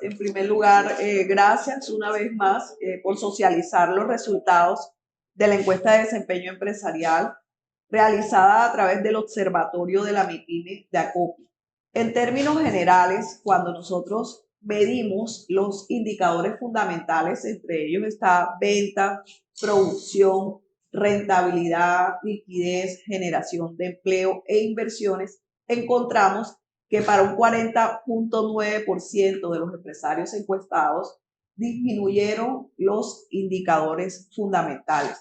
En primer lugar, gracias una vez más por socializar los resultados de la encuesta de desempeño empresarial realizada a través del Observatorio de la MIPYME de ACOPI. En términos generales, cuando nosotros medimos los indicadores fundamentales, entre ellos está venta, producción, rentabilidad, liquidez, generación de empleo e inversiones, encontramos que para un 40.9% de los empresarios encuestados disminuyeron los indicadores fundamentales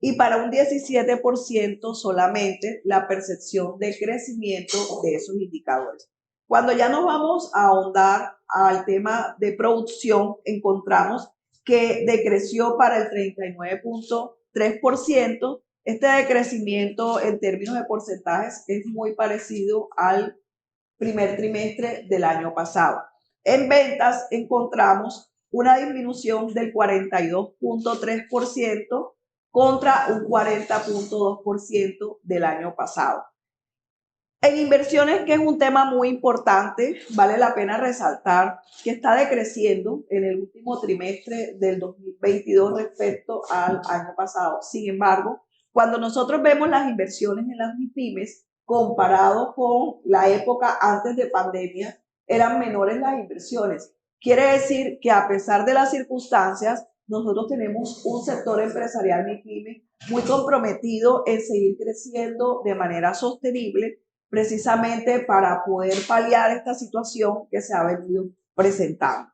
y para un 17% solamente la percepción de crecimiento de esos indicadores. Cuando ya nos vamos a ahondar al tema de producción, encontramos que decreció para el 39.3%. Este decrecimiento en términos de porcentajes es muy parecido al primer trimestre del año pasado. En ventas encontramos una disminución del 42.3% contra un 40.2% del año pasado. En inversiones, que es un tema muy importante, vale la pena resaltar que está decreciendo en el último trimestre del 2022 respecto al año pasado. Sin embargo, cuando nosotros vemos las inversiones en las MIPYMES, comparado con la época antes de pandemia, eran menores las inversiones. Quiere decir que a pesar de las circunstancias, nosotros tenemos un sector empresarial MIPYME muy comprometido en seguir creciendo de manera sostenible, precisamente para poder paliar esta situación que se ha venido presentando.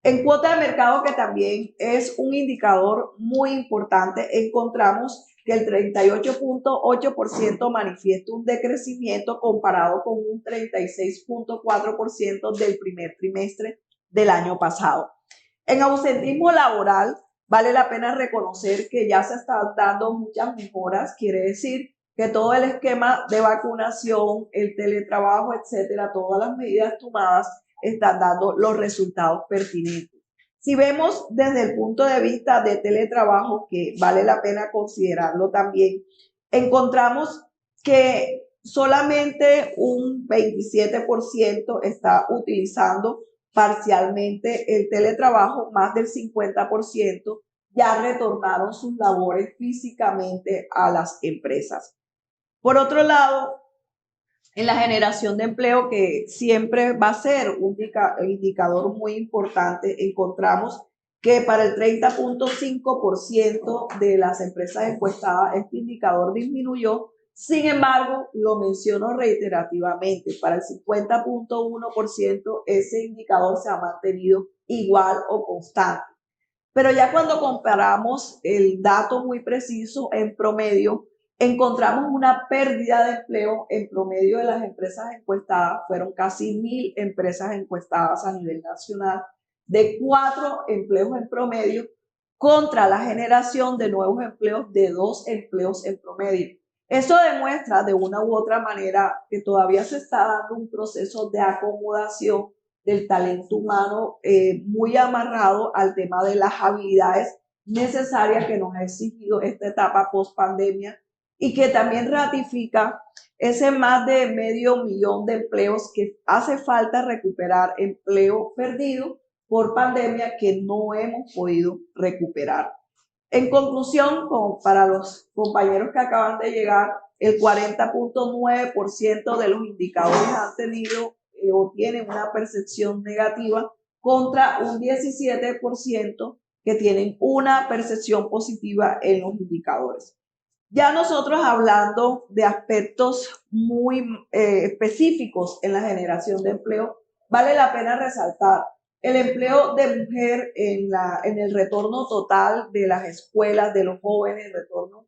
En cuota de mercado, que también es un indicador muy importante, encontramos que el 38.8% manifiesta un decrecimiento comparado con un 36.4% del primer trimestre del año pasado. En ausentismo laboral, vale la pena reconocer que ya se están dando muchas mejoras, quiere decir que todo el esquema de vacunación, el teletrabajo, etcétera, todas las medidas tomadas están dando los resultados pertinentes. Si vemos desde el punto de vista de teletrabajo, que vale la pena considerarlo también, encontramos que solamente un 27% está utilizando parcialmente el teletrabajo, más del 50% ya retornaron sus labores físicamente a las empresas. Por otro lado, en la generación de empleo, que siempre va a ser un indicador muy importante, encontramos que para el 30.5% de las empresas encuestadas este indicador disminuyó. Sin embargo, lo menciono reiterativamente, para el 50.1% ese indicador se ha mantenido igual o constante. Pero ya cuando comparamos el dato muy preciso en promedio, encontramos una pérdida de empleo en promedio de las empresas encuestadas. Fueron casi 1.000 empresas encuestadas a nivel nacional, de 4 empleos en promedio, contra la generación de nuevos empleos de 2 empleos en promedio. Eso demuestra de una u otra manera que todavía se está dando un proceso de acomodación del talento humano muy amarrado al tema de las habilidades necesarias que nos ha exigido esta etapa post pandemia, y que también ratifica ese más de 500.000 de empleos que hace falta recuperar, empleo perdido por pandemia que no hemos podido recuperar. En conclusión, para los compañeros que acaban de llegar, el 40.9% de los indicadores han tenido o tienen una percepción negativa contra un 17% que tienen una percepción positiva en los indicadores. Ya nosotros, hablando de aspectos muy específicos en la generación de empleo, vale la pena resaltar el empleo de mujer en el retorno total de las escuelas, de los jóvenes, el retorno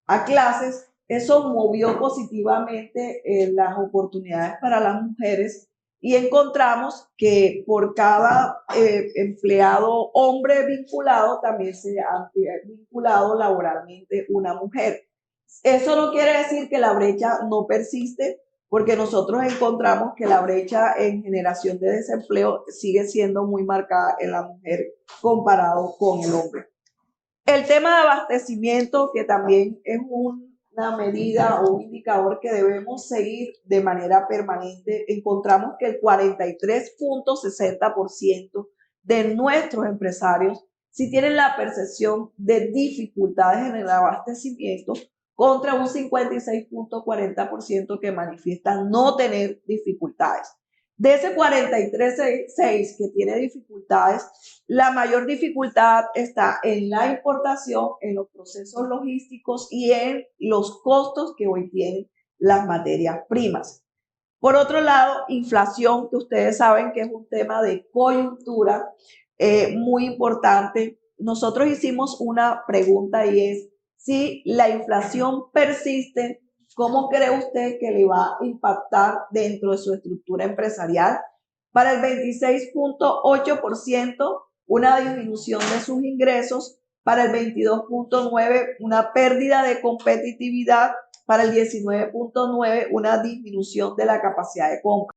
a clases. Eso movió positivamente las oportunidades para las mujeres, y encontramos que por cada empleado hombre vinculado también se ha vinculado laboralmente una mujer. Eso no quiere decir que la brecha no persiste, porque nosotros encontramos que la brecha en generación de desempleo sigue siendo muy marcada en la mujer comparado con el hombre. El tema de abastecimiento, que también es una medida o un indicador que debemos seguir de manera permanente, encontramos que el 43.60% de nuestros empresarios si tienen la percepción de dificultades en el abastecimiento contra un 56.40% que manifiesta no tener dificultades. De ese 43.6 que tiene dificultades, la mayor dificultad está en la importación, en los procesos logísticos y en los costos que hoy tienen las materias primas. Por otro lado, inflación, que ustedes saben que es un tema de coyuntura muy importante. Nosotros hicimos una pregunta y es, si la inflación persiste, ¿cómo cree usted que le va a impactar dentro de su estructura empresarial? Para el 26.8%, una disminución de sus ingresos. Para el 22.9%, una pérdida de competitividad. Para el 19.9%, una disminución de la capacidad de compra.